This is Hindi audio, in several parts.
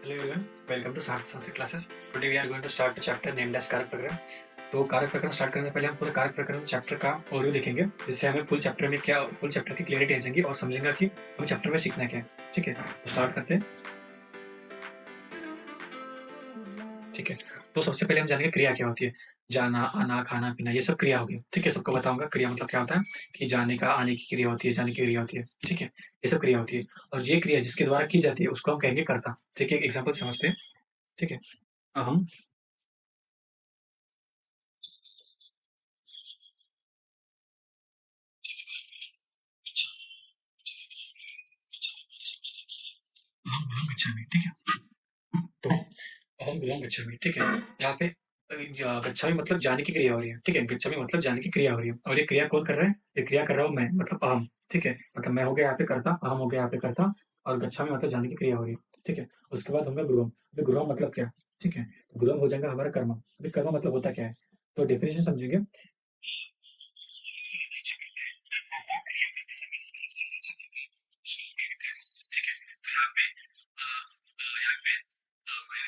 Hello everyone, welcome to Sarth Sanskrit classes. Today we are going to start a chapter named as कारक प्रकरण. तो कारक प्रकरण स्टार्ट करने से पहले हम पूरे कारक प्रकरण चैप्टर का ओवरव्यू देखेंगे, जिससे हमें फुल चैप्टर की क्लियरिटी आ जाएगी और समझेंगे कि हमें चैप्टर में सीखना क्या है. ठीक है, तो स्टार्ट करते हैं. ठीक है, तो सबसे पहले हम जानेंगे क्रिया क्या होती है. जाना, आना, खाना, पीना, ये सब क्रिया होगी. ठीक है, सबको बताऊंगा क्रिया मतलब क्या होता है. कि जाने का, आने की क्रिया होती है, जाने की क्रिया होती है. ठीक है, ये सब क्रिया होती है. और ये क्रिया जिसके द्वारा की जाती है उसको हम कहेंगे कर्ता. ठीक है, एक एग्जाम्पल समझते हैं. ठीक है, अहम, अहम गृहम गच्छामि. ठीक है, तो अहम गृहम गच्छामि. ठीक है, यहाँ पे गच्छामि मतलब जाने की क्रिया हो रही है. ठीक है, गच्छामि मतलब जाने की क्रिया हो रही है, और ये क्रिया कौन कर रहा है. ये क्रिया कर रहा हूँ मैं, मतलब अहम. ठीक है, मतलब मैं हो गया यहाँ पे करता, अहम हो गया यहाँ पे करता, और गच्छामि मतलब जाने की क्रिया हो रही है. ठीक है, उसके बाद होगा गृहम. अभी गृहम मतलब क्या. ठीक है, गृहम हो जाएगा हमारा कर्म. अभी कर्म मतलब होता क्या है, तो डेफिनेशन समझेंगे.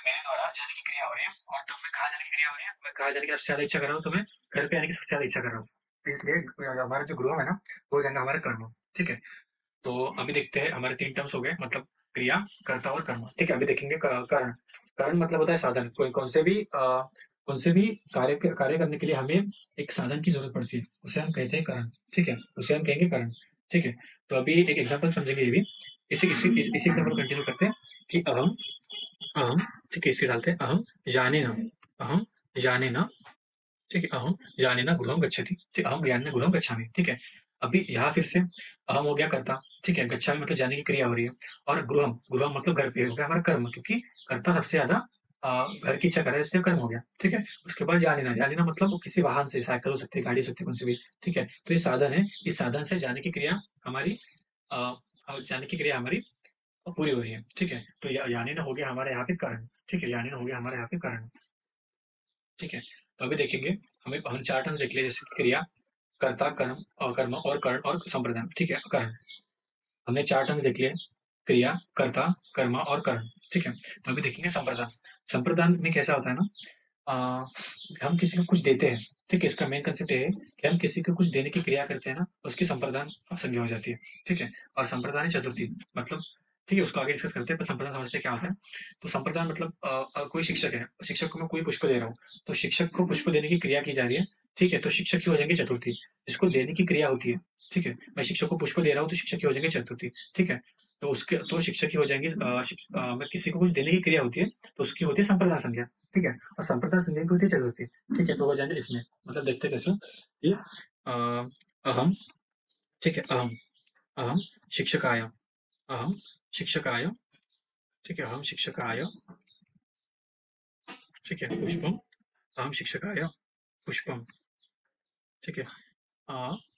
मेरे द्वारा जाने की क्रिया हो रही है, और तब मैं कहाँ जाने की क्रिया हो रही है, मैं कहाँ जाने की सबसे ज्यादा इच्छा कर रहा हूँ, तो मैं घर पे आने की सबसे ज्यादा इच्छा कर रहा हूँ. तो इसलिए हमारा जो गृह है ना, वो हो जाएगा हमारा कर्म. ठीक है, तो अभी देखते हैं, हमारे तीन टर्म्स हो गए, मतलब क्रिया, कर्ता और कर्म. ठीक है, अभी देखेंगे कारण. कारण मतलब होता है साधन. कोई कौन से भी कार्य करने के लिए हमें एक साधन की जरूरत पड़ती है, उसे हम कहते हैं कारण. ठीक है, उसे हम कहेंगे कारण. ठीक है, तो अभी एक एग्जांपल समझेंगे ये भी. इसी एग्जांपल कंटिन्यू करते हैं कि अहम अहम. ठीक है, इसे डालते हैं अहम जाने ना. अहम जाने ना. ठीक है, अहम जाने ना गृहम गच्छति. ठीक, अहम ज्ञान ना गृहम गच्छामि. ठीक है, अभी यहाँ फिर से अहम हो गया कर्ता. ठीक है, गच्छामि मतलब जाने की क्रिया हो रही है, और गृहम गृहम मतलब घर पे हो गया हमारा कर्म, क्योंकि कर्ता सबसे ज्यादा घर की इच्छा कर रहा है, इसलिए कर्म हो गया. ठीक है, उसके बाद जाने ना मतलब वो किसी वाहन से, साइकिल हो सकती है, गाड़ी हो सकती है, कौन सी भी. ठीक है, तो ये साधन है, इस साधन से जाने की क्रिया हमारी अ, जाने की क्रिया हमारी पूरी हो रही है. ठीक है, तो यानी ना हो गया हमारे यहाँ पे कारण. ठीक है, यानी ना हो गया हमारे यहाँ पे कारण. ठीक है, तो अभी देखेंगे, हम चार टर्म्स देख लिए, जैसे क्रिया, कर्ता, कर्म और कर्म और कर्ण और संप्रदान. ठीक है, कर्ण, हमने चार टर्म्स देख लिए. क्रिया, कर्ता, कर्म और कर्ण. ठीक है, तो अभी देखेंगे संप्रदान. संप्रदान में कैसा होता है ना, आ, हम किसी को कुछ देते हैं. ठीक है, इसका मेन कंसेप्ट ये है कि हम किसी को कुछ देने की क्रिया करते हैं ना, उसकी संप्रदान संज्ञा हो जाती है. ठीक है, और संप्रदान है चतुर्थी, मतलब. ठीक है, उसको आगे डिस्कस करते हैं, पर संप्रदान समझते हैं क्या होता है. तो संप्रदान मतलब कोई शिक्षक है, शिक्षक को मैं कोई पुष्प दे रहा हूँ, तो शिक्षक को पुष्प देने की क्रिया की जा रही है. ठीक है, तो शिक्षक की हो जाएंगे चतुर्थी, जिसको देने की क्रिया होती है. ठीक है, मैं शिक्षक को पुष्प दे रहा हूँ, तो शिक्षक की हो जाएंगे चतुर्थी. ठीक है, तो शिक्षक की हो जाएंगी मैं किसी को कुछ देने की क्रिया होती है, तो उसकी होती है संप्रदान संज्ञा. ठीक है, और संप्रदान संज्ञा की होती है चतुर्थी. ठीक है, तो हो जाएंगे इसमें, मतलब देखते हैं कैसे. ये अहम. ठीक है, अहम अहम शिक्षकाय. अहम शिक्षकाय. ठीक है, अहम शिक्षकाय. ठीक है, पुष्पम. अहम शिक्षकाय पुष्पम. ठीक है,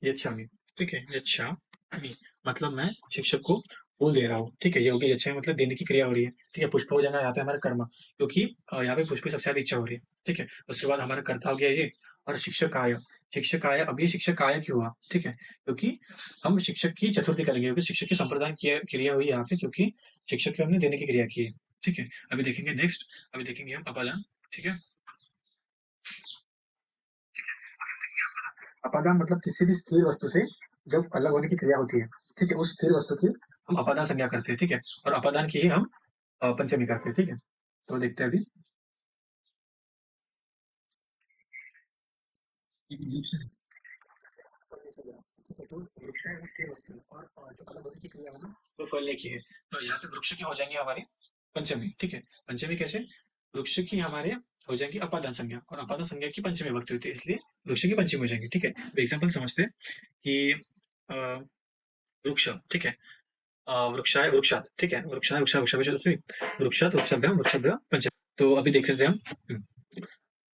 यच्छामि. ठीक है, यच्छामि मतलब मैं शिक्षक को फूल दे रहा हूँ. ठीक है, ये हो गया यच्छामि, मतलब देने की क्रिया हो रही है. ठीक है, पुष्प हो जाएगा यहाँ पे हमारा कर्म, क्योंकि यहाँ पे पुष्प की सबसे ज्यादा इच्छा हो रही है. ठीक है, उसके बाद हमारा कर्ता हो गया ये, और शिक्षकाय. शिक्षकाय, अब ये शिक्षकाय क्यों हुआ. ठीक है, क्योंकि हम शिक्षक की चतुर्थी करेंगे, क्योंकि शिक्षक की संप्रदान क्रिया हुई यहाँ पे, क्योंकि शिक्षक की हमने देने की क्रिया की है. ठीक है, अभी देखेंगे नेक्स्ट. अभी देखेंगे हम अपादान. ठीक है, अपादान मतलब किसी भी स्थिर वस्तु से जब अलग होने की क्रिया होती है. ठीक है, उस स्थिर वस्तु की हम अपादान संज्ञा करते हैं. ठीक है, और अपादान की ही हम पंचमी करते हैं. ठीक है, तो देखते हैं अभी. वृक्ष है, फल नहीं चल रहा. ठीक है, तो वृक्ष है वो स्थिर वस्तु है, और जो अलग होने की क्रिया है ना, वो फलने की है. तो यहाँ पे वृक्ष की हो जाएंगी हमारी पंचमी. ठीक है, पंचमी कैसे, वृक्ष की हमारे हो जाएगी अपादान संज्ञा, और अपादान संज्ञा की पंचमी विभक्ति होती है, इसलिए वृक्ष की पंचमी हो जाएंगी. ठीक है, एग्जाम्पल समझते हैं कि अ, वृक्ष. ठीक है, वृक्षाय वृक्षात. ठीक है, वृक्षाय वृक्षाभ्याम वृक्षात वृक्षाभ्याम वृक्षाभ्याम पंचमी. तो अभी देख लेते हैं हम.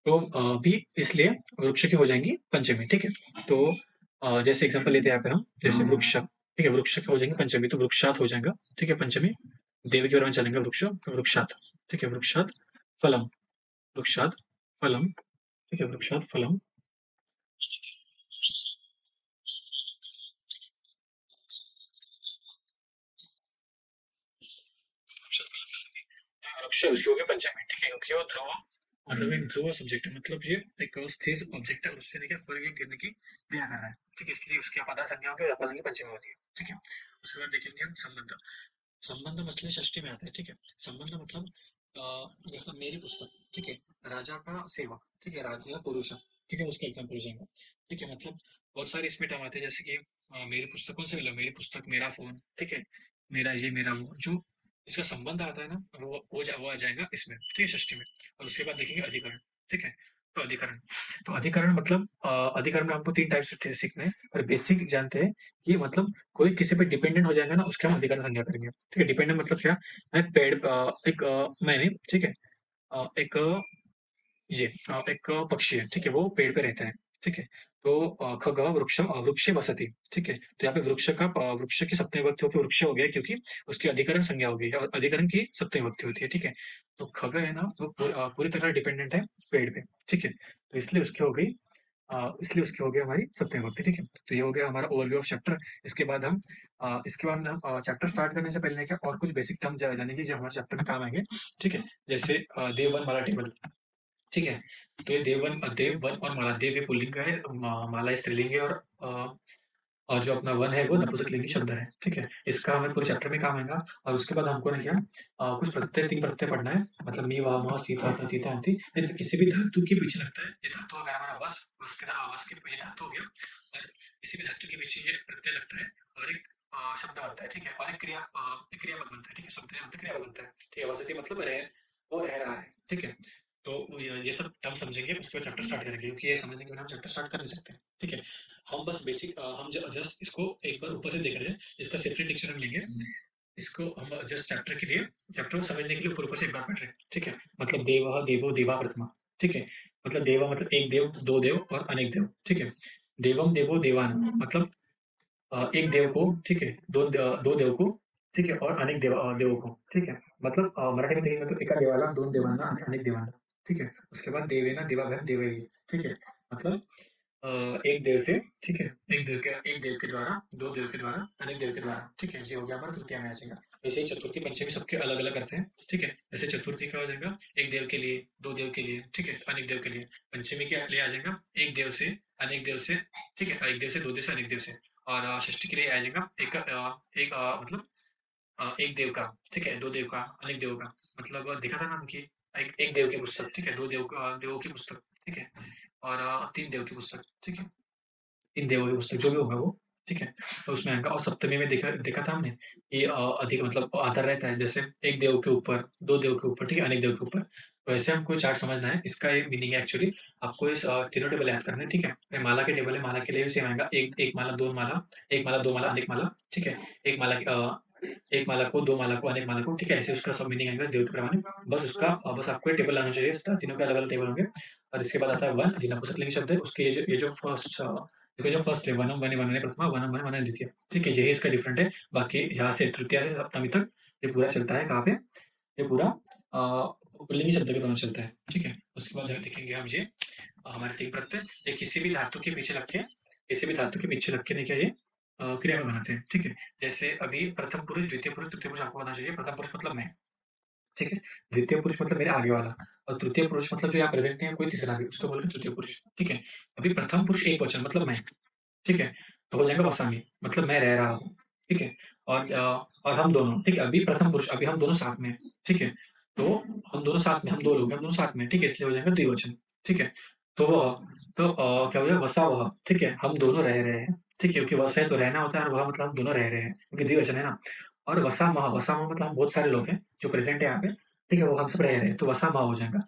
तो अभी इसलिए वृक्ष की हो जाएंगी पंचमी. ठीक है, तो जैसे एग्जांपल लेते हैं यहाँ पे हम, जैसे वृक्ष. ठीक है, वृक्ष की हो जाएंगे पंचमी, तो वृक्षात हो जाएगा. ठीक है, पंचमी. देव की ओर में चलेंगे, वृक्ष वृक्षात. ठीक है, वृक्षात फलम. वृक्षात फलम. ठीक है, वृक्षात फलम. वृक्ष है उसकी हो गई पंचमी, ठीक है, क्योंकि वो ध्रुव मतलब एक ध्रुव सब्जेक्ट है, मतलब ये एक स्थिर ऑब्जेक्ट है, उससे क्या फर्क है गिरने की क्रिया कर रहा है, ठीक है, इसलिए उसकी अपादान संज्ञा होगी, अपादान की पंचमी होती है, ठीक है। उसके बाद देखेंगे हम संबंध। संबंध मतलब षष्ठी में आता है, ठीक है। संबंध मतलब जैसे मेरी पुस्तक, ठीक है, राजा का सेवक, ठीक है, राजा का पुरुष, ठीक है, उसका एग्जाम्पल हो जाएगा, ठीक है। मतलब बहुत सारे इसमें टर्म आते हैं, जैसे कि मेरी पुस्तक कौन से मिला, मेरी पुस्तक, मेरा फोन, ठीक है, मेरा ये मेरा वो, जो इसका संबंध आता है ना, वो आ जाएगा इसमें, ठीक है, षष्ठी में। और उसके बाद देखेंगे अधिकरण, ठीक है। तो अधिकरण, तो अधिकरण मतलब अधिकरण में हमको तीन टाइप से सीखना है, और बेसिक जानते हैं कि मतलब कोई किसी पे डिपेंडेंट हो जाएगा ना, उसके हम अधिकरण संज्ञा करेंगे, ठीक है। डिपेंडेंट मतलब क्या, मैं पेड़ एक मैंने, ठीक है, एक ये एक पक्षी है, ठीक है, वो पेड़ पे रहता है, ठीक है। तो खग वृक्ष वृक्षे वसति, ठीक है। तो यहाँ पे वृक्ष का वृक्ष की सप्तमी विभक्ति होकर वृक्ष हो गया, क्योंकि उसकी अधिकरण संज्ञा हो गई और अधिकरण की सप्तमी विभक्ति होती है, ठीक है। तो खग है ना, वो पूरी तरह डिपेंडेंट है पेड़ पे, ठीक है, तो इसलिए उसकी हो गई इसलिए उसकी हो गई हमारी सप्तमी विभक्ति, ठीक है। तो ये हो गया हमारा ओवरव्यू ऑफ चैप्टर। इसके बाद हम चैप्टर स्टार्ट करने से पहले क्या और कुछ बेसिक टर्म जानेंगे जो हमारे चैप्टर में काम आएंगे, ठीक है। जैसे देव वन माला टेबल, ठीक है। तो ये देव वन और माला, देव ये पुल्लिंग है, माला स्त्रीलिंग है, और जो अपना वन है वो नपुंसकलिंगी शब्द है, ठीक है। इसका हमें पूरे चैप्टर में काम आएगा। और उसके बाद हमको ना क्या कुछ प्रत्यय, तीन प्रत्यय पढ़ना है, मतलब मी वाह मह सीता था तीता अंति, ये तो किसी भी धातु के पीछे लगता है। ये धातु अगर हमारा वस के ये धातु हो गया, और किसी भी धातु के पीछे ये प्रत्यय लगता है, और एक शब्द बनता है, ठीक है, और एक क्रियापद बनता है, ठीक है, शब्द नहीं बनता, क्रियापद बनता है, ठीक है। वसति मतलब रह, वो रह रहा है, ठीक है। तो ये सब टर्म समझेंगे, उसके बाद चैप्टर स्टार्ट करेंगे, क्योंकि ये समझने के बिना हम चैप्टर स्टार्ट कर नहीं सकते, ठीक है। हम बस बेसिक हम जस्ट इसको एक बार ऊपर से देख रहे हैं, इसका सेपरेट लेक्चर हम लेंगे। इसको हम जस्ट चैप्टर के लिए, चैप्टर को समझने के लिए ऊपर ऊपर से एक बार पढ़ रहे हैं, ठीक है। मतलब देव देवो देवा प्रथमा, ठीक है। मतलब देवा मतलब एक देव, दो देव और अनेक देव, ठीक है। देवम देवो देवान मतलब एक देव को, ठीक है, दो देव को, ठीक है, और अनेक देवों को, ठीक है। मतलब मराठी में देखेंगे तो एका देवाला दोन देवांना आणि अनेक देवांना, ठीक है। उसके बाद देवेना देवाभ्याम देवही, ठीक है। मतलब अ, एक देव से, ठीक है, एक देव के द्वारा, दो देव के द्वारा, अनेक देव के द्वारा, ठीक है। ये हो गया हमारा तृतीया में आ जाएगा। वैसे ही चतुर्थी पंचमी सबके अलग अलग करते हैं, ठीक है। जैसे चतुर्थी का हो जाएगा एक देव के लिए, दो देव के लिए, ठीक है, अनेक देव के लिए। पंचमी के लिए आ जाएगा एक देव से, अनेक देव से, ठीक है, एक देव से, दो देव से, अनेक देव से। और षष्ठी के लिए आ जाएगा मतलब एक देव का, ठीक है, दो देव का, अनेक देव का। मतलब देखा था नाम की एक देव की पुस्तक, ठीक है, दो देवों की पुस्तक, ठीक है, और तीन देव की पुस्तक, ठीक है, तीन देवों की पुस्तक जो भी होगा वो, ठीक है, तो उसमें आएगा। और सप्तमी में देखा देखा था हमने कि अधिक मतलब आधार रहता है, जैसे एक देव के ऊपर, दो देव के ऊपर, ठीक है, अनेक देव के ऊपर। तो ऐसे हमको चार्ट समझना है, इसका ये मीनिंग है एक्चुअली। आपको इस तीनों टेबल याद करने हैं, ठीक है। ये माला के टेबल है, माला के लिए भी सेम आएगा, एक माला, दो माला, एक माला, दो माला, अनेक माला, ठीक है। एक माला एक माला को, दो माला को, अनेक माला को, ठीक है। ऐसे उसका सब मीनिंग आएगा देव के प्रमाणे। बस आपको ये टेबल लाना चाहिए, तीनों के अलग अलग टेबल होंगे। और इसके बाद आता है वन, ये नपुंसकलिंग शब्द है, उसके ये जो फर्स्ट, देखो जो फर्स्ट है वनम वने वनने प्रथमा, वनम वने वनने द्वितीय, ठीक है, यही इसका डिफरेंट है। बाकी यहाँ से तृतीया से सप्तमी तक ये पूरा चलता है, कहाँ पे, ये पूरा पुल्लिंगी शब्द के प्रमाण चलता है, ठीक है। उसके बाद देखेंगे हम ये हमारे तीन प्रत्यय, ये किसी भी धातु के पीछे लग के, किसी भी धातु के पीछे लग के नहीं क्या ये क्रिया में बनाते हैं, ठीक है। जैसे अभी प्रथम पुरुष, द्वितीय पुरुष, तृतीय पुरुष आपको पता चाहिए। प्रथम पुरुष मतलब मैं, ठीक है। द्वितीय पुरुष मतलब मेरे आगे वाला, और तृतीय पुरुष मतलब जो यहाँ प्रेजेंट है कोई तीसरा भी, उसको बोलेंगे तृतीय पुरुष, ठीक है। अभी प्रथम पुरुष एक वचन मतलब मैं, ठीक है, तो हो जाएगा वसामी, मतलब मैं रह रहा हूँ, ठीक है। और हम दोनों, ठीक है, अभी प्रथम पुरुष, अभी हम दोनों साथ में हैं, ठीक है। तो हम दोनों साथ में, हम दो लोग हैं, हम दोनों साथ में हैं, ठीक है, इसलिए हो जाएगा द्विवचन, ठीक है। तो वह, तो क्या हो जाएगा वसा वह, ठीक है, हम दोनों रह रहे हैं, ठीक है, क्योंकि वस है तो रहना होता है, और वह मतलब हम दोनों रह रहे हैं, क्योंकि द्विवचन है ना। और वसा मह मतलब हम बहुत सारे लोग हैं जो प्रेजेंट है यहाँ पे, ठीक है, वो हम सब रह रहे हैं, तो वसा मह हो जाएगा।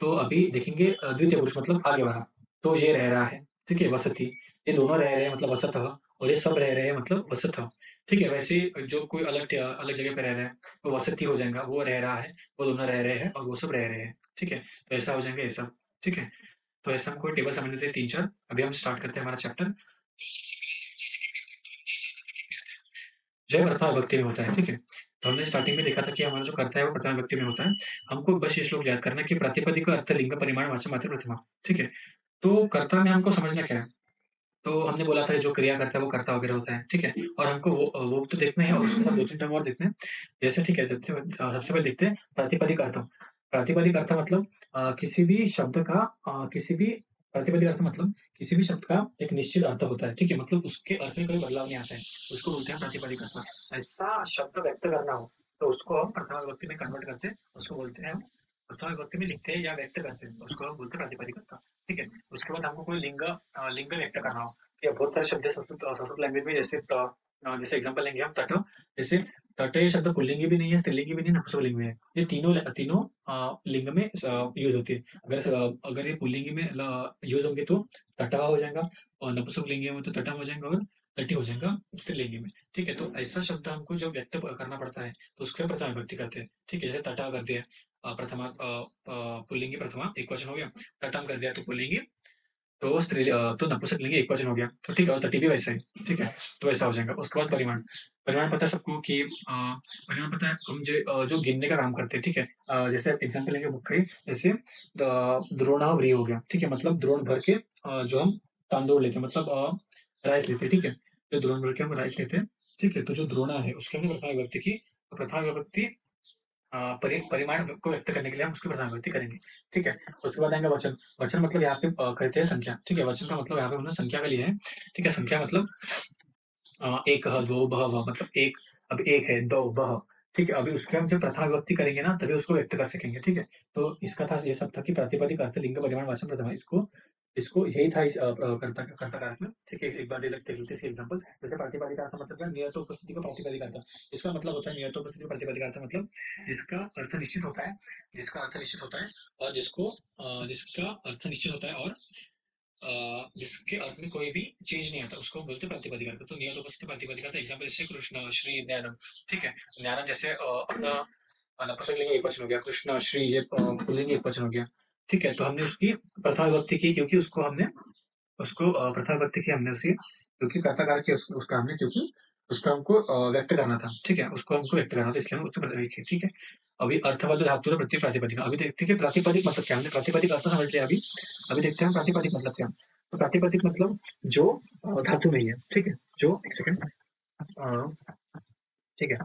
तो अभी देखेंगे द्वितीय पुरुष मतलब आगे वाला, तो ये रह रहा है, ठीक है, वसति, ये दोनों रह रहे हैं मतलब वसतः, और ये सब रह रहे हैं मतलब वसतः, ठीक है। वैसे ही जो कोई अलग जगह पे रह रहा है वो वसति हो जाएगा, वो रह रहा है, वो दोनों रह रहे हैं, और वो सब रह रहे हैं, ठीक है। तो ऐसा हो जाएगा ऐसा, ठीक है। तो ऐसा हमको टेबल समझ लेते हैं तीन चार। अभी हम स्टार्ट करते हैं हमारा चैप्टर। जय प्रथमा विभक्ति में होता है, ठीक है। तो हमने स्टार्टिंग में देखा था कि हमारा जो कर्ता है वो प्रथमा विभक्ति में होता है। हमको बस ये श्लोक याद करना है कि प्रातिपदिक अर्थ लिंग परिमाण वाचक मात्र प्रथमा, ठीक है। तो कर्ता में हमको समझना क्या है, तो हमने बोला था जो क्रिया करता है वो कर्ता वगैरह होता है, ठीक है? और हमको वो तो देखना है और उसके साथ 2-3 टर्म और देखने हैं। जैसे ठीक है, सबसे पहले देखते हैं प्रातिपदिक अर्थ। प्रातिपदिक अर्थ मतलब किसी भी शब्द का किसी भी प्रातिपदिक अर्थ मतलब किसी भी शब्द का एक निश्चित अर्थ होता है, ठीक है? मतलब उसके अर्थ में कोई बदलाव नहीं आता है, उसको बोलते हैं प्रातिपदिक अर्थ। ऐसा शब्द व्यक्त करना हो, तो उसको हम प्रथमा विभक्ति में कन्वर्ट करते हैं, उसको बोलते हैं हम प्रथमा विभक्ति में लिखते हैं या व्यक्त करते हैं, उसको हम बोलते हैं प्रातिपदिक अर्थ, ठीक है? उसके बाद हमको कोई लिंग व्यक्त करना हो, या बहुत सारे शब्द हैं संस्कृत लैंग्वेज में, जैसे एग्जांपल लेंगे हम तट। जैसे तट ये शब्द पुल्लिंगी भी नहीं है, स्त्रीलिंगी भी नहीं है, नपुंसकलिंग में है। ये तीनों तीनों लिंग में यूज होती है। अगर ये पुल्लिंगी में यूज होंगे तो तटा हो जाएगा, और नपुंसकलिंगी में तो तटम हो जाएगा, और तटी हो जाएगा स्त्रीलिंगी में, ठीक है? तो ऐसा शब्द हमको जब व्यक्त करना पड़ता है तो उसके प्रथमा विभक्ति करते हैं, ठीक है? जैसे तटा कर दिया, प्रथमा पुल्लिंगी प्रथमा एक वचन हो गया, तटम कर दिया तो पुल्लिंगी, तो नपुंसकलिंग एकवचन हो गया, तो ठीक है? और तटी भी वैसा ही, ठीक है? तो ऐसा हो जाएगा। उसके बाद परिमाण। परिमाण पता है सबको कि परिमाण पता है, हम जो गिनने का काम करते हैं, ठीक है? जैसे एग्जांपल लेंगे बुक का ही, जैसे द्रोणावरी हो गया, ठीक है? मतलब द्रोण भर के जो हम तांदूल लेते हैं, मतलब राइस लेते हैं, ठीक है? जो द्रोण भर के हम राइस लेते हैं, ठीक है? तो जो द्रोणा है उसके हमने प्रथमा विभक्ति की, तो प्रथमा विभक्ति परिमाण को व्यक्त करने के लिए हम उसकी प्रथमाविभक्ति करेंगे, ठीक है? उसके बाद आएंगे वचन। वचन मतलब यहाँ पे कहते हैं संख्या, ठीक है? वचन का मतलब यहाँ पे हमने संख्या का लिया है, ठीक है? संख्या मतलब एक दो बह वह, मतलब एक, अब एक है, दो बह, ठीक है? अभी उसके हम जब प्रथमा विभक्ति करेंगे ना तभी उसको व्यक्त कर सकेंगे, ठीक है? तो इसका था, ये सब था कि प्रातिपदिक अर्थ लिंग परिमाण वचन प्रथमा, इसको इसको यही था इस कर्ता कर्ता कारक में, ठीक है? एक बार देख लेते हैं एग्जांपल। जैसे प्रातिपदिक अर्थ मतलब क्या, नियत उपस्थिति को प्रातिपदिक अर्थ, इसका मतलब होता है नियत उपस्थिति को प्रातिपदिक अर्थ मतलब जिसका अर्थ निश्चित होता है, जिसका अर्थ निश्चित होता है, और जिसका अर्थ निश्चित होता है, और जिसके अर्थ में कोई भी चेंज नहीं आता, उसको हम बोलते हैं प्रातिपदिक अर्थ। तो नियत उपस्थित प्रातिपदिक अर्थ, एग्जांपल जैसे कृष्ण श्री ज्ञानम, ठीक है? ज्ञानम जैसे अपना नपुंसकलिंग एक वचन हो गया, कृष्ण श्री ये पुल्लिंग एक वचन हो गया, ठीक है? तो हमने उसकी प्रथमा विभक्ति की, क्योंकि उसको प्रथमा विभक्ति की हमने उसी, क्योंकि कर्ता कारक की उसका हमने, क्योंकि उसको हमको व्यक्त करना था, ठीक है? उसको हमको व्यक्त करना था, इसलिए हमने उसको प्रथमा, ठीक है? अभी अर्थवद धातु और प्रत्यय प्रातिपदिक, अभी देखते हैं कि प्रातिपदिक मतलब क्या, हमने प्रातिपदिक अर्थ समझ लिया। अभी देखते हैं हम प्रातिपदिक मतलब क्या। तो प्रातिपदिक मतलब जो धातु नहीं है, ठीक है? जो, एक सेकंड, ठीक है?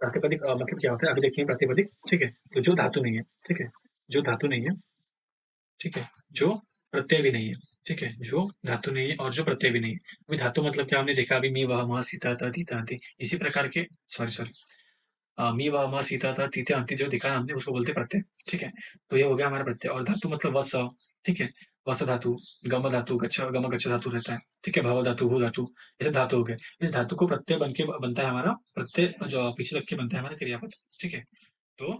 प्रातिपदिक मतलब क्या होता है, अभी देखते हैं प्रातिपदिक, ठीक है? तो जो धातु नहीं है, ठीक है? जो धातु नहीं है, ठीक है? जो प्रत्यय भी नहीं है, ठीक है? जो धातु नहीं है और जो प्रत्यय भी नहीं है। अभी धातु मतलब क्या हमने देखा, अभी मी वह मह सीता था तीता थी, इसी प्रकार के, सॉरी सॉरी, मी वह मह सीता था तीते अंति जो देखा ना हमने, उसको बोलते प्रत्यय, ठीक है? तो ये हो गया हमारा प्रत्यय। और धातु मतलब वस, ठीक है? वस धातु, गम गच्छ धातु रहता है, ठीक है? भव धातु, भू धातु, ऐसे धातु हो गए। इस धातु को प्रत्यय बन के बनता है हमारा प्रत्यय, जो पीछे लग के बनता है हमारा क्रियापद, ठीक है? तो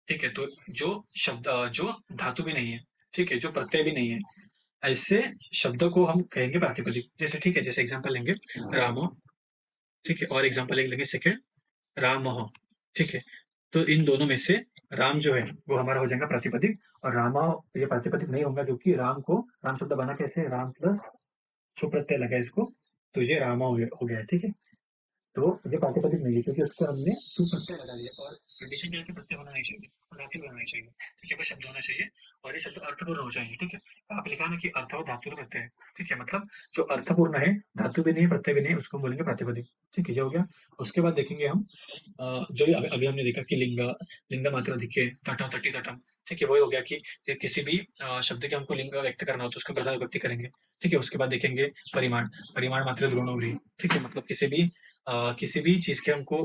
ठीक है, तो जो जो धातु भी नहीं है, ठीक है? जो प्रत्यय भी नहीं है, ऐसे शब्दों को हम कहेंगे प्रातिपदिक। जैसे ठीक है, जैसे एग्जांपल लेंगे रामो, ठीक है? और एग्जांपल एक लेंगे सेकंड, रामः, ठीक है? तो इन दोनों में से राम जो है वो हमारा हो जाएगा प्रातिपदिक, और रामा ये प्रातिपदिक नहीं होगा, क्योंकि राम शब्द बना कैसे, राम प्लस सु प्रत्यय लगा इसको, तो ये रामा हो गया, ठीक है? तो ये प्रातिपदिक नहीं है, क्योंकि उसको हमने सुप्रत्यय लगा दिया, और कंडीशन क्या है कि प्रत्यय होना नहीं चाहिए, धातु होना नहीं चाहिए, ठीक है? बस शब्द होना चाहिए, और ये शब्द अर्थपूर्ण हो चाहिए, ठीक है? आप लिखा ना कि अर्थ और धातु प्रत्यय है, ठीक है? मतलब जो अर्थपूर्ण है, धातु भी नहीं है, प्रत्यय भी नहीं है, उसको हम बोलेंगे प्रातिपदिक, ठीक है? ये हो गया। उसके बाद देखेंगे हम जो अभी अभी हमने देखा कि लिंग मात्र अधिके तटम तटी तटम, ठीक है? वही हो गया कि किसी भी शब्द के हमको लिंग व्यक्त करना हो तो उसको प्रथमा विभक्ति करेंगे, ठीक है? उसके बाद देखेंगे परिमाण। परिमाण मात्र द्रोणोवरी, ठीक है? मतलब किसी भी चीज के हमको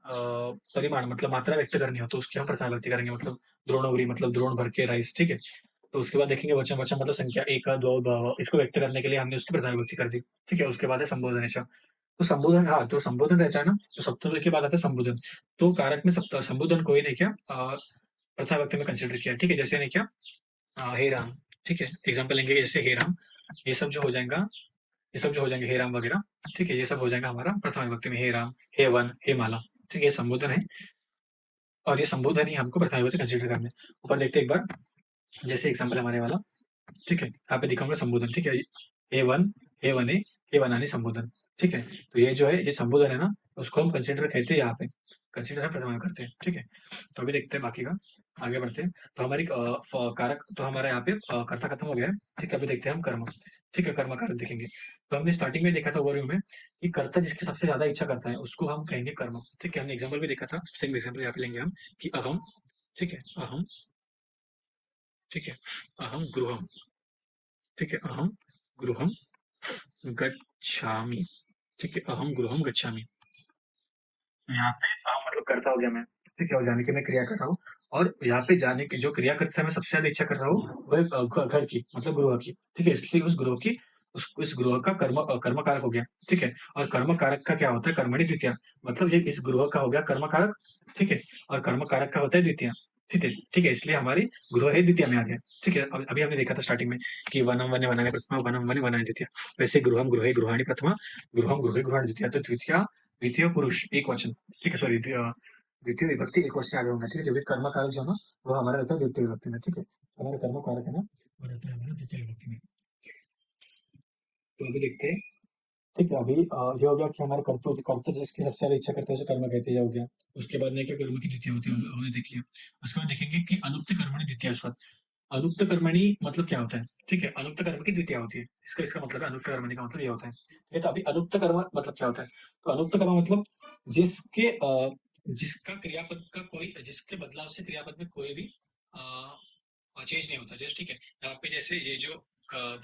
परिमाण मतलब मात्रा व्यक्त करनी हो तो उसकी हम प्रथमा विभक्ति करेंगे, मतलब द्रोणोवरी मतलब द्रोण भर के राइस, ठीक है? तो उसके बाद देखेंगे वचन। वचन मतलब संख्या, एक दो इसको व्यक्त करने के लिए हमने उसकी प्रथमा विभक्ति कर दी, ठीक है? उसके बाद है संबोधन। तो संबोधन, हाँ, तो संबोधन रहता है ना, तो सप्तमी के बाद आता है संबोधन। तो कारक में संबोधन को ही नहीं क्या प्रथमा विभक्ति में कंसिडर किया, ठीक है? जैसे नहीं क्या, हे राम, ठीक है? एग्जाम्पल लेंगे कि जैसे हे राम, ये सब जो हो जाएगा, ये सब जो हो जाएंगे हे राम वगैरह, ठीक है? ये सब हो जाएगा हमारा प्रथमा विभक्ति में, हे राम, हे वन, हे माला, ठीक है? ये संबोधन है, और ये संबोधन ही हमको प्रथमा विभक्ति कंसिडर करना है। ऊपर देखते हैं एक बार, जैसे एग्जाम्पल हमारे वाला, ठीक है? यहाँ पे दिखाऊंगा संबोधन, ठीक है? ए वन, ए वन ए, ए वनानी संबोधन, ठीक है? तो ये जो है ये संबोधन है ना, उसको हम कंसिडर कहते हैं, यहाँ पे कंसिडर हम प्रथमा करते हैं, ठीक है? तो अभी देखते हैं बाकी का, आगे बढ़ते हैं। तो हमारी कारक तो हमारा यहाँ पे कर्ता खत्म हो गया है, ठीक है? अभी देखते हैं हम कर्म। ठीक है, कर्म कारक देखेंगे। तो हमने स्टार्टिंग में देखा था ओवरव्यू में कि कर्ता जिसकी सबसे ज्यादा इच्छा करता है उसको हम कहेंगे कर्म। ठीक है, हमने एग्जाम्पल भी देखा था, सेम एग्जाम्पल यहाँ पे लेंगे हम कि अहम। ठीक है, अहम। ठीक है, अहम गृहम। ठीक है, अहम गृहम गच्छामि। ठीक है, अहम गृहम गच्छामि। यहाँ पे मतलब करता हो गया मैं। ठीक है, और जाने की मैं क्रिया कर रहा हूँ। और यहाँ पे जाने की जो क्रिया करते समय सबसे ज्यादा इच्छा कर रहा हूँ वो है घर की, मतलब गृह की। ठीक है, इसलिए उस गृह की इस गृह का कर्म कारक हो गया। ठीक है, और कर्म कारक का क्या होता है? कर्मणि द्वितीया। मतलब ये इस गृह का हो गया कर्म कारक। ठीक है, और कर्म कारक का होता है द्वितीय। ठीक है, ठीक है, इसलिए हमारी गृह है द्वितीय में आ गया। ठीक है, अभी हमने देखा था स्टार्टिंग में कि वनम वने वनाने प्रथमा, वनम वने वनाने द्वितीय। वैसे गृहम गृहे गृहाणि प्रथमा, गृहम गृहे गृहाणि द्वितीय। तो द्वितीय द्वितीय पुरुष एक वचन। ठीक है, सॉरी, द्वितीय विभक्ति एक वचन आगे होगा। ठीक है, क्योंकि कर्म कारक जो है ना वो हमारा रहता है द्वितीय विभक्ति में। ठीक है, हमारा कर्म कारक है ना वो रहता है हमारा द्वितीय विभक्ति में। तो अभी देखते हैं। ठीक है, अभी ये हो गया कि हमारे कर्तव्य जिसकी सबसे ज्यादा इच्छा करते हैं उसे कर्म कहते हैं, ये हो गया। उसके बाद नहीं क्या कर्म की द्वितीय होती है, हमने देख लिया। उसके बाद देखेंगे कि अनुक्त कर्मणि द्वितीय। अनुक्त कर्मणि मतलब क्या होता है? ठीक है, अनुक्त कर्म की द्वितीय होती है, इसका इसका मतलब है अनुक्त कर्मणि का मतलब ये होता है। ठीक है, तो अभी अनुक्त कर्म मतलब क्या होता है? तो अनुक्त कर्म मतलब जिसके जिसका क्रियापद का कोई जिसके बदलाव से क्रियापद में कोई भी चेंज नहीं होता। जैसे ठीक है, यहाँ पे जैसे ये जो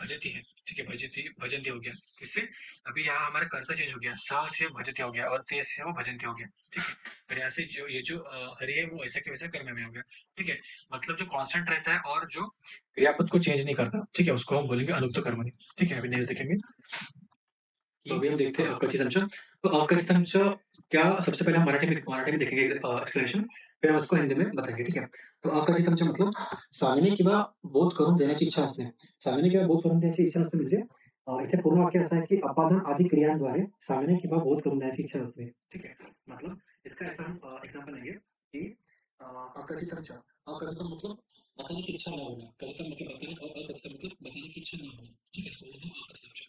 भजती है। ठीक है, भजती भजंती हो गया किससे? अभी यहाँ हमारा कर्ता चेंज हो गया, सा से भजती हो गया और तेज से वो भजंती हो गया। ठीक है, और यहाँ से जो ये जो हरि है वो ऐसा के वैसा कर्म में हो गया। ठीक है, मतलब जो कांस्टेंट रहता है और जो क्रियापद को चेंज नहीं करता। ठीक है, उसको हम बोलेंगे अनुक्त कर्मणि। ठीक है, अभी नेक्स्ट देखेंगे। तो अभी हम देखते हैं अकथित अंश। तो अकथित अंश क्या, सबसे पहले हम मराठी में देखेंगे एक्सप्लेनेशन, फिर हम उसको हिंदी में बताएंगे। ठीक है, तो अकथित अंश मतलब सांगणे किंवा बोध करून देण्याची इच्छा असणे. सांगणे किंवा बोध करून देण्याची इच्छा असते म्हणजे इथे पूर्ण वाक्य असं आहे की अपादन आदि क्रियांद्वारे सांगणे किंवा बोध करून देण्याची इच्छा असते. ठीक है, मतलब इसका ऐसा हम एग्जाम्पल लेंगे कि अकथित अंश। अकथित मतलब बताने की इच्छा न होना, कथित मतलब बताने, और अकथित मतलब बताने की इच्छा न होना। ठीक है, इसको बोलते हैं अकथित अंश।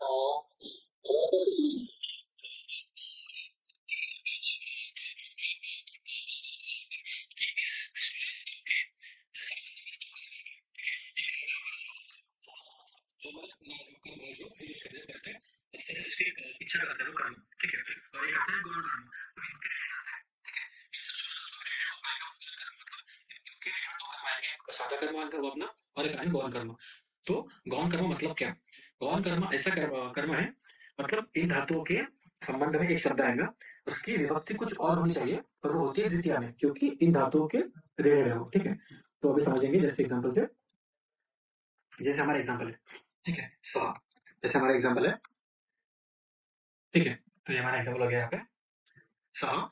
तो थोड़ा बस इसमें कि इस जो कर्म है जो यूज करते हैं, इससे इसकी इच्छा करते हैं लोग कर्म। ठीक है, और एक आता है गौण कर्म। तो इनके लिए आता है। ठीक है, इस सूत्र तो रिलेटेड हो पाएगा गौण कर्म मतलब इनके रिलेटेड दो कर्म आएंगे, एक सादा कर्म आएगा वो अपना, और एक आएगा गौण कर्म। तो गौण कर्म मतलब क्या? गौण कर्म ऐसा कर्म है, मतलब इन धातुओं के संबंध में एक शब्द आएगा, उसकी विभक्ति कुछ और होनी चाहिए पर वो होती है द्वितीय में, क्योंकि इन धातुओं के रिलेटेड है वो। ठीक है, तो अभी समझेंगे जैसे एग्जांपल से। जैसे हमारा एग्जांपल है, ठीक है, सह। जैसे हमारा एग्जांपल है, ठीक है, तो ये हमारा एग्जांपल हो गया यहाँ पे। सह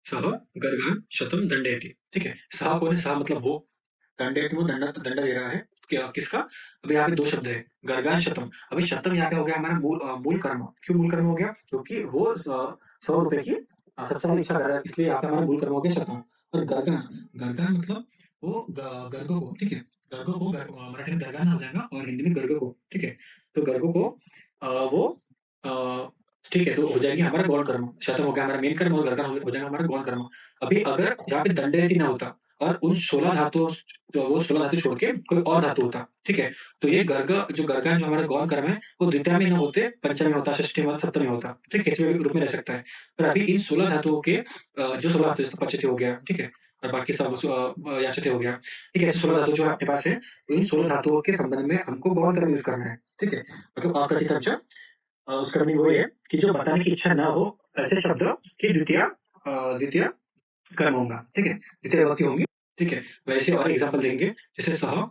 सह गर्गान शतम दंडयति। ठीक है, सह कौन है? सह मतलब वो, दंडयति वो दंड दे रहा है। क्या किसका? अभी यहाँ पे दो शब्द है, गर्गान शतम। अभी शतम यहाँ पे हो गया हमारा मूल कर्म। क्यों मूल कर्म हो गया? क्योंकि वो 100 रुपए की सबसे ज्यादा इच्छा कर रहा है, इसलिए यहाँ पे हमारा मूल कर्म हो गया शतम। और गर्गान, गर्गान मतलब वो गर्ग को। ठीक है, गर्ग को मराठी में गर्गान हो जाएगा और हिंदी में गर्ग को। ठीक है, तो गर्ग को वो ठीक है, तो हो जाएगी हमारा गौण कर्म। शतम हो गया हमारा मेन कर्म और गर्गन हो जाएगा हमारा गौण कर्म। अभी अगर यहाँ पे दंडयति ना होता और उन 16 धातुओं, तो वो 16 धातु छोड़ के कोई और धातु होता। ठीक है, तो ये जो गर्गन जो हमारा गौण कर्म है वो द्वितीय में न होते, पंचम में होता, षष्ठी में होता, सप्तम में होता। ठीक है, किसी भी रूप में रह सकता है। पर अभी इन 16 धातुओं के जो 16 धातु, जैसे पचती हो गया। ठीक है, और बाकी सब याचते हो गया। ठीक है, ऐसे 16 धातु जो आपके पास है, इन 16 धातुओं के संबंध में हमको गौण कर्म यूज करना है। ठीक है, मतलब अकथित अंश उसका मीनिंग वही है कि जो बताने की इच्छा ना हो ऐसे शब्द की द्वितीय कर्म होगा। ठीक है, द्वितीय विभक्ति होंगी। ठीक है, वैसे और एग्जांपल देंगे, जैसे सह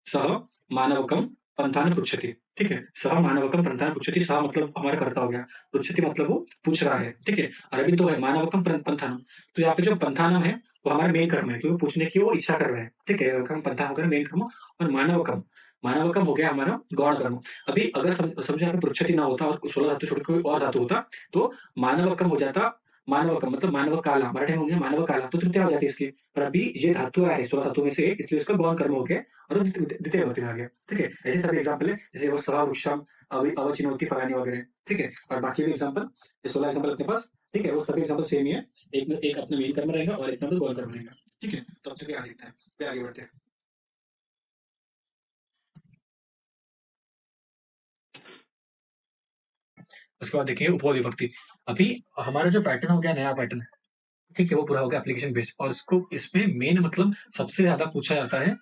सह मानवकम पंथान पृच्छति। ठीक है, सह मानवकम पंथान पृच्छति। सह मतलब हमारा कर्ता हो गया, पृच्छति मतलब वो पूछ रहा है। ठीक है, और अभी तो है मानवकम पंथानम। तो यहाँ पे जो पंथानम है वो हमारा मेन कर्म है, क्योंकि पूछने की वो इच्छा कर रहे हैं। ठीक है, कर्म पंथान होकर मेन कर्म। और मानवकम, मानवकम हो गया हमारा गौण कर्म। अभी अगर समझो यहाँ पे पृच्छति ना होता और 16 धातु छोड़ के कोई और धातु होता, तो मानवकम हो जाता। मानवकम मतलब मानव काला, मराठी में हो गया मानव काला, तो तृतीय हो जाती इसकी। पर अभी ये धातु है 16 धातु में से एक, इसलिए इसका गौण कर्म हो गया और वो द्वितीय विभक्ति में आ गया। ठीक है, ऐसे सभी एग्जाम्पल है, जैसे वो सह वृक्षम अवचिनोति फलानी वगैरह। ठीक है, और बाकी भी एग्जाम्पल, ये 16 एग्जाम्पल अपने पास। ठीक है, वो सभी एग्जाम्पल सेम ही है। एक में एक अपना मेन कर्म रहेगा और एक में गौण कर्म रहेगा। ठीक है, तो अब तक क्या दिखता है, फिर आगे बढ़ते हैं। उसके बाद देखेंगे उपपद विभक्ति। अभी हमारा जो पैटर्न हो गया, नया पैटर्न, ठीक है, वो पूरा हो गया एप्लीकेशन बेस्ड, और इसको इसमें मेन मतलब सबसे ज्यादा पूछा जाता है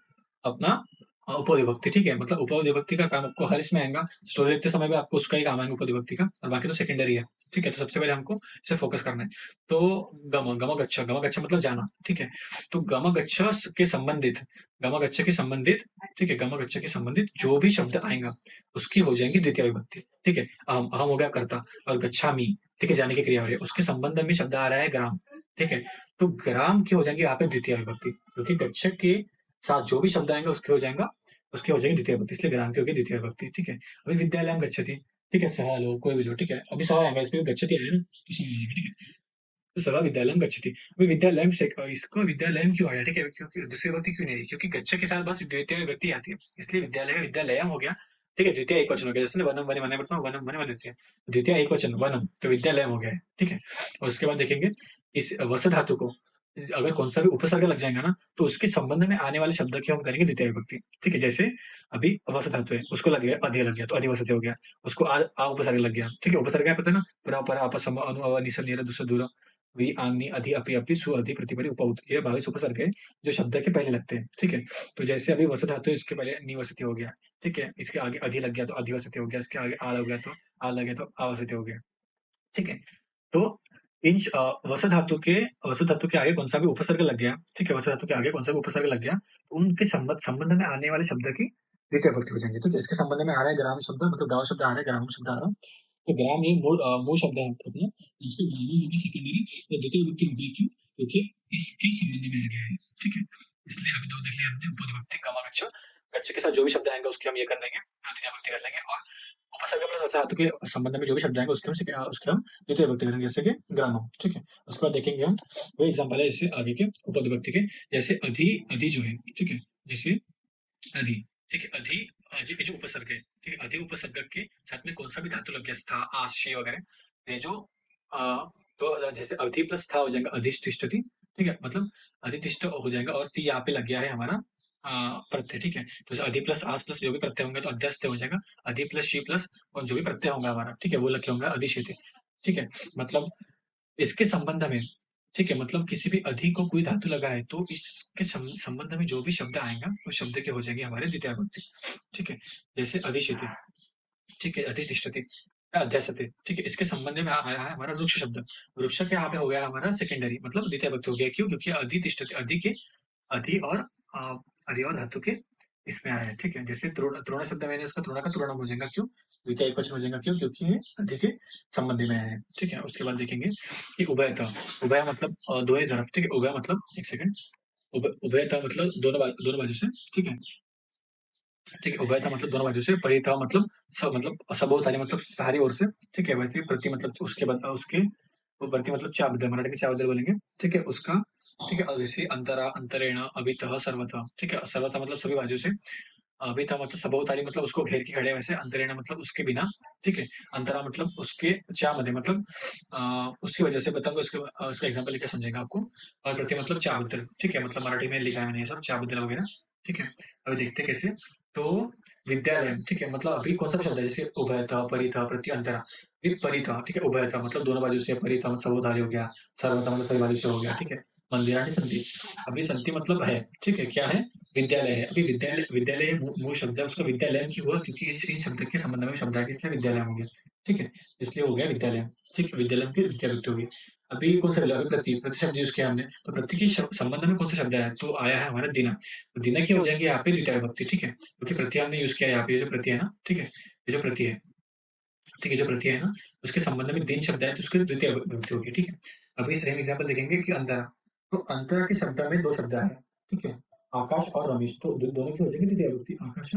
अपना उपपद विभक्ति, ठीक है। मतलब उपपद विभक्ति का काम आपको हर इसमें आएगा, स्टोरी लिखते समय भी आपको उसका ही काम आएगा उपपद विभक्ति का, और बाकी तो सेकेंडरी है, ठीक है। तो सबसे पहले हमको इसे फोकस करना है। तो गम गच्छ मतलब जाना, ठीक है। तो गम गच्छ के संबंधित, गम गच्छ के संबंधित, ठीक है, गम गच्छ के संबंधित जो भी शब्द आएगा उसकी हो जाएंगी द्वितीय विभक्ति, ठीक है। अहम, अहम हो गया कर्ता, और गच्छामि, ठीक है, जाने की क्रिया हो रही है, उसके संबंध में शब्द आ रहा है ग्राम, ठीक है। तो ग्राम की हो जाएंगी यहाँ पे द्वितीय विभक्ति, क्योंकि गच्छक के साथ जो भी शब्द आएंगे उसके हो जाएगा, उसकी हो जाएगी द्वितीय विभक्ति, इसलिए ग्राम की होगी द्वितीय विभक्ति, ठीक है। अभी विद्यालय गच्छति, ठीक है, सह लो कोई भी लो, ठीक है। अभी सह आएगा, इसमें भी गच्छति आया ना, तो सह आएगा, ठीक है। तो सह विद्यालय गच्छति। अभी विद्यालय से इसको विद्यालय क्यों आया, ठीक है, क्योंकि दूसरी विभक्ति क्यों नहीं आई, क्योंकि गच्छ के साथ बस द्वितीय विभक्ति आती है, इसलिए विद्यालय का विद्यालयम हो गया, ठीक है। द्वितीय एक वचन हो गया, जैसे वनम वने वने पढ़ता हूँ, वनम वने वने द्वितीय, द्वितीय एक वचन वनम, तो विद्यालयम हो गया है, ठीक है। और उसके बाद देखेंगे इस वस धातु को अगर कौन सा भी उपसर्ग लग जाएगा ना, तो उसके संबंध में आने वाले शब्द की हम करेंगे द्वितीय विभक्ति, ठीक है। जैसे अभी वस धातु है, उसको लग गया अधि लग गया, तो अधिवसति हो गया। उसको आ उपसर्ग लग गया, ठीक है। उपसर्ग है पता है ना, परा परा अपसम अनु अव निसल निर दुस दूर वि आंगनी अधि अपि अपि सु अधि प्रतिपरि उपउत, ये 22 उपसर्ग है जो शब्द के पहले लगते हैं, ठीक है। तो जैसे अभी वस धातु है, इसके पहले निवसति हो गया, ठीक है। इसके आगे अधि लग गया तो अधिवसति हो गया, इसके आगे आ लग गया तो आ लग गया तो आवसति हो गया, ठीक है। तो इन वसु धातु के आगे कौन सा भी उपसर्ग लग गया, ठीक है, वसु धातु के आगे कौन सा भी उपसर्ग लग गया, तो उनके संबंध में आने वाले शब्द की द्वितीय विभक्ति हो जाएंगे, ठीक है। इसके संबंध में आ रहा है ग्राम शब्द, मतलब गांव शब्द आ रहा है, ग्राम शब्द आ रहा है, तो ग्राम ये मूल शब्द है अपना, इसको ग्रामीण होगी सेकेंडरी, तो द्वितीय विभक्ति हो गई, क्यों, क्योंकि इसके संबंध में आ गया है, ठीक है। इसलिए अभी दो देख लिया हमने, उपपद विभक्ति गम गच्छ के साथ जो भी शब्द आएंगे उसके हम ये कर लेंगे, द्वितीय विभक्ति कर लेंगे, और उपसर्ग प्लस वसा धातु के संबंध में जो भी शब्द आएंगे उसके हम द्वितीय विभक्ति करेंगे, जैसे कि ग्रामम, ठीक है। उसके बाद देखेंगे हम वही एग्जाम्पल है जैसे आगे के उपपद विभक्ति के, जैसे अधि, अधि जो है, ठीक है, जैसे अधि, ठीक है, अधि ये जो उपसर्ग है, ठीक है, अधि उपसर्ग के साथ में कौन सा भी धातु लग गया, स्था आस शे वगैरह, ये जो तो जैसे अधि प्लस था हो जाएगा अधिष्ठिष्ठति, ठीक है, मतलब अधिष्ठिष्ट हो जाएगा, और ती यहाँ पे लग गया है हमारा प्रत्यय, ठीक है। तो जो अधि प्लस आस प्लस जो भी प्रत्यय होंगे तो अध्यस्त हो जाएगा, अधि प्लस शी प्लस और जो भी प्रत्यय होगा हमारा, ठीक है, वो लगे होंगे अधिशेते, ठीक है। मतलब इसके संबंध में, ठीक है, मतलब किसी भी अधि को कोई धातु लगा है तो इसके संबंध में जो भी शब्द आएगा उस शब्द के हो जाएंगे हमारे द्वितीय विभक्ति, ठीक है। जैसे अधिशेते, ठीक है, अधिष्ठिष्ठति, अध्यासते, ठीक है, इसके संबंध में आया है हमारा वृक्ष शब्द, वृक्ष के यहाँ पे हो गया हमारा सेकेंडरी, मतलब द्वितीय विभक्ति हो गया, क्यों, क्योंकि अधितिष्ठति, अधि के अधि और अ, अधि और धातु के इसमें आया है, ठीक है। जैसे त्रोण शब्द मैंने उसका त्रोण का त्रोणम हो जाएगा, क्यों, द्वितीय एकवचन हो जाएगा, क्यों, क्योंकि ये अधि के संबंधी में आया है, ठीक है। उसके बाद देखेंगे कि उभयता, उभय मतलब दोनों तरफ, ठीक है, उभय मतलब एक सेकंड, उभयता मतलब दोनों बाजू से, ठीक है, ठीक है, उभयता मतलब दोनों बाजू से, परिता मतलब सब, मतलब सबोताली मतलब सारी ओर से, ठीक है। वैसे प्रति मतलब उसके बाद उसके वो प्रति मतलब चाबदल, मराठी में चाबदल बोलेंगे, ठीक है, उसका, ठीक है। और जैसे अंतरा अंतरेण अभितः सर्वतः, ठीक है, सर्वतः मतलब सभी बाजू से, अभितः मतलब सबोताली मतलब उसको घेर के खड़े, वैसे अंतरेण मतलब उसके बिना, ठीक है। अंतरा मतलब उसके चा मध्य मतलब उसकी वजह से बताऊंगा, उसका एग्जाम्पल लेकर समझेगा आपको। और प्रति मतलब चाबदल, ठीक है, मतलब मराठी में लिखा है मैंने ये सब चाबदल वगैरह, ठीक है। अभी देखते हैं कैसे। तो विद्यालय, ठीक है, मतलब अभी कौन सा शब्द है, जैसे उभयता परिथा प्रति अंतरा, फिर परिथा, ठीक है, उभयता मतलब दोनों बाजू से, परिथा मतलब सबोधारी हो गया, सर्वथा मतलब सभी बाजू से हो गया, ठीक है। मंदिराणी संति, अभी संति मतलब है, ठीक है, क्या है, विद्यालय है। अभी विद्यालय, विद्यालय मूल शब्द है, उसका विद्यालय की हुआ क्योंकि इस इन शब्द के संबंध में शब्द है, इसलिए विद्यालय हो गया, ठीक है, इसलिए हो गया विद्यालय, ठीक है, विद्यालय की विद्या व्यक्त होगी। अभी कौन सा अभी प्रति, प्रति शब्द यूज किया हमने, तो प्रति की संबंध में कौन सा शब्द आया, तो आया है हमारा दिना, तो दिना की हो जाएंगे यहाँ पे द्वितीय विभक्ति, ठीक है, क्योंकि प्रत्यय हमने यूज किया यहाँ पे, ये जो प्रत्यय है ना, ठीक है, ये जो प्रत्यय है, ठीक है, जो प्रत्यय है ना, उसके संबंध में दिन शब्द है तो उसकी द्वितीय विभक्ति होगी, ठीक है। अभी सेम एग्जाम्पल देखेंगे कि अंतरा, तो अंतरा के शब्द में दो शब्द है, ठीक है, आकाश और रमेश, तो दोनों की हो जाएगी द्वितीय विभक्ति, आकाश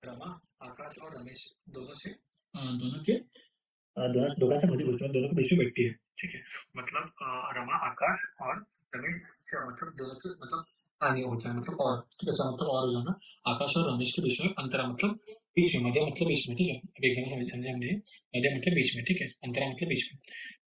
रमा, आकाश और रमेश दोनों से दोनों के दोनों दोघांच्या मध्ये गोष्ट दोनों के बीच में बैठती है, ठीक है। मतलब रमा आकाश और रमेश मतलब दोनों के मतलब हानि होता है, मतलब और, ठीक है, मतलब और हो जाना, आकाश और रमेश के बीच में अंतरा मतलब बीच में, मध्य मतलब बीच में, ठीक है। अब एग्जाम्पल समझे हमने, मध्य मतलब बीच में, ठीक है, अंतरा मतलब बीच में,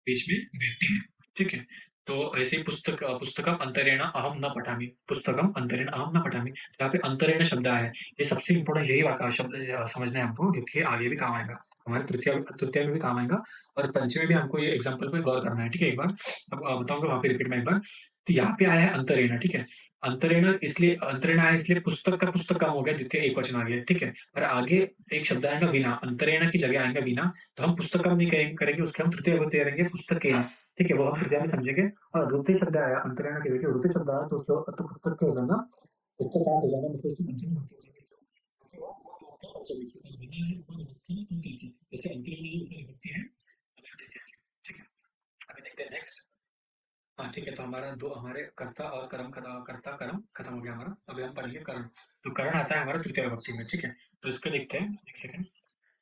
बीच में बैठती है, ठीक है। तो ऐसे ही पुस्तकम अंतरेण अहम न पठामि, पुस्तकम अंतरेण अहम न पठामि। तो यहाँ पे अंतरेण शब्द आया है, ये सबसे इम्पोर्टेंट यही वाका शब्द समझना है हमको, क्योंकि आगे भी काम आएगा, हमारे तृतीय तृतीय में भी काम आएगा, और पंचमी में भी हमको ये एग्जाम्पल पे गौर करना है, ठीक है। एक बार अब बताऊंगा वहां पे रिपीट में एक बार। तो यहाँ पे आया है अंतरेण, ठीक है। अंतरेण आया इसलिए पुस्तक का पुस्तक काम हो गया, द्वितीय एक वचन आ गया, ठीक है। और आगे एक शब्द आएगा विना, अंतरेण की जगह आएगा विना, तो हम पुस्तक काम नहीं करेंगे, उसके हम तृतीय विभक्ति करेंगे पुस्तक के, ठीक है, वो हम तृतीया में समझेंगे। और रुपये शब्द आया अंतरेण की जगह, रुपये शब्द आया तो उसको तो पुस्तक के हो जाएगा, पुस्तक का हो जाएगा, मतलब उसकी पंचमी विभक्ति हो जाएगी, क्योंकि वो क्या पंचमी की और विना है ऊपर विभक्ति है अंतिम की, जैसे अंतरेण की ऊपर विभक्ति है अगर तृतीया की, ठीक है। अभी देखते हैं नेक्स्ट। हाँ ठीक है, तो हमारा दो हमारे कर्ता और कर्म कर्ता कर्म खत्म हो गया हमारा। अभी हम पढ़ेंगे करण। तो करण आता है हमारा तृतीय विभक्ति में, ठीक है। तो इसको देखते हैं एक सेकंड,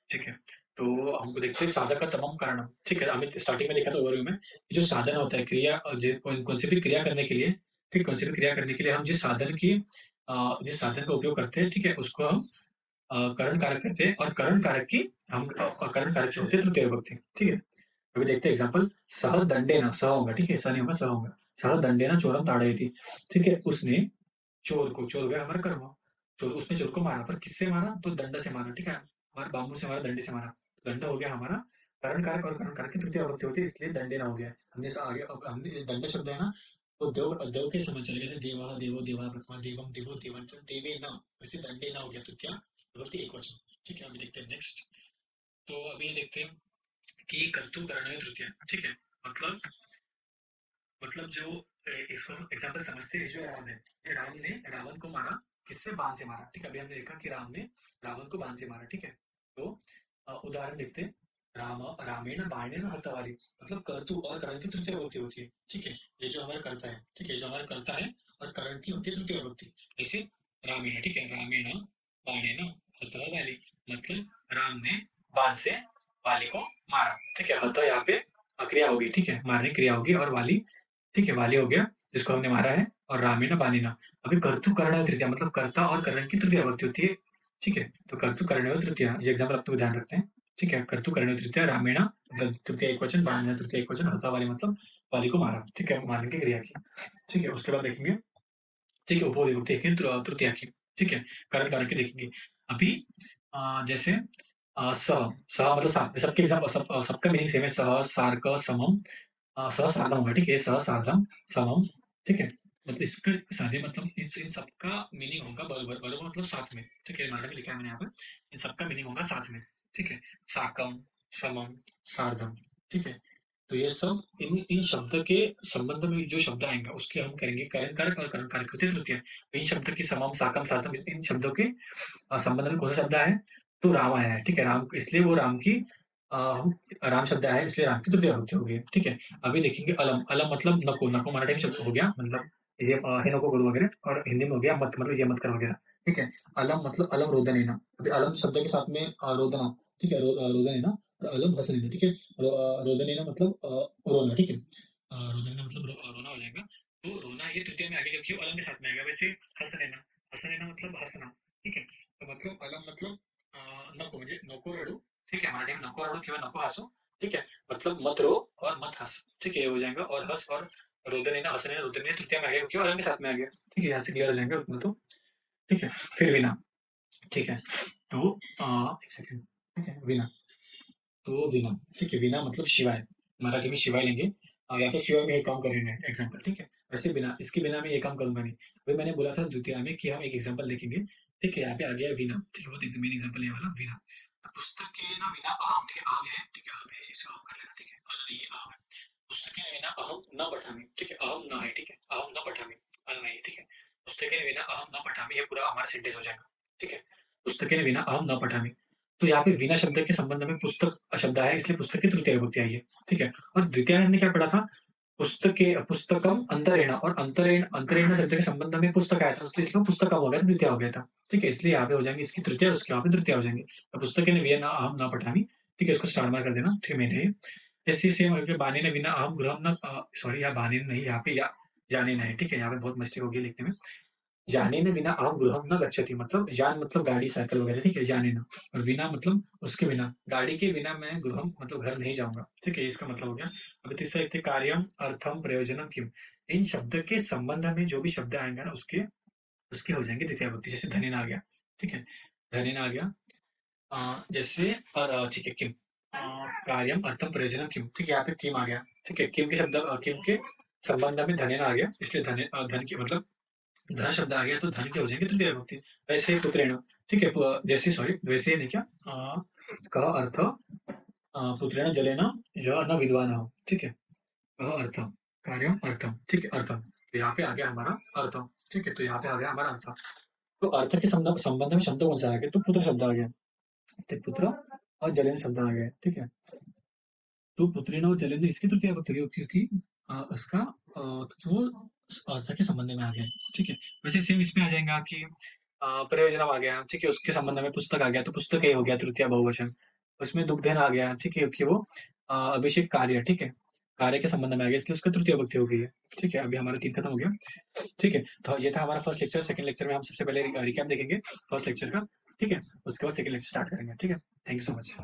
ठीक है। तो हमको देखते हैं साधक का तमाम कारण, ठीक है। हमें स्टार्टिंग में देखा था ओवरव्यू में, जो साधन होता है क्रिया, कौन सी भी क्रिया करने के लिए, ठीक, कौन सी भी क्रिया करने के लिए हम जिस साधन का उपयोग करते हैं, ठीक है, उसको हम करण कारक कहते हैं, और करण कारक की करण कारक की होती है तृतीय विभक्ति, ठीक है। अभी देखते हैं एग्जाम्पल। सह दंडेन, सह होगा, ठीक है, ऐसा नहीं होगा, सह होगा। सह दंडेन चोरम ताड़यति, ठीक है। उसने चोर को, चोर हो गया हमारा कर्म, चोर, उसने चोर को मारा, पर किससे मारा, तो दंड से मारा, ठीक है, हमारे बाम्बू से मारा, डंडे से मारा। दंड हो गया हमारा करण कारक, और करण कारक की तृतीय विभक्ति होती है, इसलिए दंडे ना हो गया। हमने आगे हमने दंड शब्द है ना, तो देव देव के समझ चले, जैसे देवा देवो देवा ब्रह्मा देवम देवो देवन, तो देवे न, वैसे दंडे ना हो गया तृतीया विभक्ति एक वचन, ठीक है। अभी देखते हैं नेक्स्ट। तो अभी देखते हैं कि कर्तु करण तृतीया, ठीक है। मतलब जो इसको एग्जाम्पल समझते हैं, जो राम है, ये राम ने रावण को मारा, किससे, बाण से मारा, ठीक है। अभी हमने देखा कि राम ने रावण को बाण से मारा, ठीक है। तो उदाहरण देखते हैं। राम रामेण बाणेन हतवारी, मतलब कर्तु और करण की तृतीय विभक्ति होती है, ठीक है। ये जो हमारा कर्ता है, ठीक है, जो हमारा कर्ता है, और करण की होती है तृतीय विभक्ति। जैसे रामेण, ठीक है, रामेण बाणेन हतवाली, मतलब राम ने बाण से वाली को मारा, ठीक है। हत यहाँ पे क्रिया होगी, ठीक है, मारने की क्रिया होगी, और वाली, ठीक है, वाली हो गया जिसको हमने मारा है, और रामेण बाणेन। अभी कर्तु करण तृतीया, मतलब कर्ता और करण की तृतीया विभक्ति होती है, ठीक है। तो कर्तु करण तृतीया, ये एग्जाम्पल आप तो ध्यान रखते हैं, ठीक है। कर्तु करण तृतीया रामेण, मतलब तृतीया एक वचन, बाणेन तृतीया एक वचन, हता वाली मतलब वाली को मारा, ठीक है, मारने की क्रिया की, ठीक है। उसके बाद देखेंगे, ठीक है, उपपद विभक्ति देखेंगे तृतीया की, ठीक है, करण कारक की देखेंगे। अभी जैसे स, स मतलब सबके एग्जाम्पल, सबका मीनिंग सेम है, सह सार्क समम, सहस्रार्धम होगा, ठीक है, सहस्रार्धम समम, ठीक है। मतलब इसका साधे मतलब इन सबका मीनिंग होगा बराबर, बराबर मतलब साथ में, ठीक है, नाटक लिखा है मैंने यहाँ पे, इन सबका मीनिंग होगा साथ में, ठीक है। साकम, समम, सार्धम, ठीक है। तो ये सब इन इन शब्द के संबंध में जो शब्द आएंगे उसके हम करेंगे करण कारक, और करण कारक होते हैं तृतीय। इन शब्द के समम, साकम, सार्धम, इन शब्दों के संबंध में कौन सा शब्द आया है, तो राम आया है, ठीक है। राम, इसलिए वो राम की हम राम शब्द आया है, इसलिए राम की तृतीय विभक्ति होगी, ठीक है। अभी देखेंगे अलम, अलम मतलब नको, नको मराठी में शब्द हो गया, मतलब ये हे नको गुरु वगैरह, और हिंदी में हो गया मत, मतलब ये मत कर वगैरह, ठीक है। अलम मतलब अलम रोदन है ना, अभी अलम शब्द के साथ में रोदना, ठीक है, रोदन है ना, और अलम हसन है ना, ठीक है। रोदन है ना मतलब रोना, ठीक है। रोदन है ना मतलब रोना हो जाएगा, तो रोना ये तृतीय में आगे, क्योंकि अलम के साथ में आएगा। वैसे हसन है ना, हसन है ना मतलब हंसना, ठीक है। तो मतलब अलम मतलब नको म्हणजे नको रडू, ठीक है, मराठी में नको रडू किंवा नको हसू, ठीक है, मतलब मत रो और मत हंस, ठीक है, ये हो जाएगा। और हंस और रोदन है ना, हसन है ना, रोदन है ना, तृतीय में आ गया, क्योंकि अलम के साथ में आ गया, ठीक है, यहाँ से क्लियर हो जाएंगे उतना तो, ठीक है। फिर विना, ठीक है। तो एक सेकंड, ठीक है, विना, तो विना, ठीक है, विना मतलब शिवाय, मराठी में शिवाय लेंगे, या तो शिवाय में एक काम करेंगे एग्जाम्पल, ठीक है। वैसे बिना, इसके बिना मैं ये काम करूंगा नहीं। अभी मैंने बोला था द्वितीय में कि हम एक एग्जाम्पल देखेंगे, ठीक है। यहाँ पे आ गया विना, ठीक है, बहुत मेन एग्जाम्पल ये वाला विना। तो पुस्तक के ना बिना अहम, ठीक है, अहम है, ठीक है, अहम है, इसका अहम कर लेना, ठीक है, अन नहीं है, अहम है। पुस्तक के बिना अहम न पठामी, ठीक है, अहम न है, ठीक है, अहम न पठामी, अन नहीं है, ठीक है। पुस्तक के बिना अहम न पठामी, ये पूरा हमारा सेंटेंस हो जाएगा, ठीक है। पुस्तक के बिना अहम न पठामी, तो यहाँ पे बिना शब्द के संबंध में पुस्तक शब्द आया, इसलिए पुस्तक की तृतीय विभक्ति आई है, ठीक है। और द्वितीय में हमने क्या पढ़ा था, पुस्तके पुस्तकम अंतरेण, और अंतरेण अंतरेण शब्द के संबंध में पुस्तक आया था, इसलिए पुस्तकम हो गया था, द्वितीय हो गया था, ठीक है। इसलिए यहाँ पे हो जाएंगे इसकी तृतीय, उसके यहाँ पे तृतीय हो जाएंगे। तो पुस्तक ने विना अहम ना पठामी, ठीक है, इसको स्टार मार कर देना, ठीक है, मैंने ऐसे सेम हो गया, बानी ने बिना अहम गृहम न, सॉरी, यहाँ बानी नहीं, यहाँ पे या जाने ना है, ठीक है, यहाँ पे बहुत मिस्टेक हो गई लिखने में। जानेन विना अहम गृहम न गच्छति, मतलब यान मतलब गाड़ी साइकिल वगैरह, ठीक है, जानेन, और विना मतलब उसके बिना, गाड़ी के बिना मैं गृहम मतलब घर नहीं जाऊंगा, ठीक है, इसका मतलब हो गया। अभी तीसरा एक थे कार्यम अर्थम प्रयोजनम किम। इन शब्द के संबंध में जो भी शब्द आएंगे ना उसके उसके हो जाएंगे द्वितीय विभक्ति, जैसे धनेन आ गया, ठीक है, धनेन आ गया। जैसे ठीक है, किम, कार्यम अर्थम प्रयोजनम किम, ठीक है, यहाँ पे किम आ गया, ठीक है, किम के शब्द किम के संबंध में धनेन आ गया, इसलिए धन की मतलब धन शब्द आ गया तो धन के हो जाएंगे तृतीय विभक्ति। वैसे ही पुत्रेण, ठीक है, जैसे सॉरी वैसे नहीं क्या, कह अर्थ पुत्रेण जलेन यह न विद्वान हो, ठीक है, कह अर्थम, कार्यम अर्थम, ठीक है, अर्थम, तो यहाँ पे आ गया हमारा अर्थम, ठीक है, तो यहाँ पे आ गया हमारा अर्थ। तो अर्थ के संबंध में शब्द कौन सा आ गया, तो पुत्र शब्द आ गया, तो पुत्र और जलेन शब्द आ गया, ठीक है, तो पुत्रेण और जलेन इसकी तृतीय विभक्ति होगी, क्योंकि उसका तो वो अर्थ के संबंध में आ गया, ठीक है। वैसे सेम इसमें आ जाएगा कि प्रयोजनम आ गया, ठीक है, उसके संबंध में पुस्तक आ गया, तो पुस्तक ही हो गया तृतीय बहुवचन। उसमें दुग्धन आ गया, ठीक है, क्योंकि वो अभिषेक कार्य, ठीक है, कार्य के संबंध में आ गया, इसलिए उसका तृतीय विभक्ति हो गई है, ठीक है। अभी हमारा तीन खत्म हो गया, ठीक है। तो ये था हमारा फर्स्ट लेक्चर। सेकंड लेक्चर में हम सबसे पहले रिकैप देखेंगे फर्स्ट लेक्चर का, ठीक है, उसके बाद सेकंड लेक्चर स्टार्ट करेंगे, ठीक है। Thank you so much.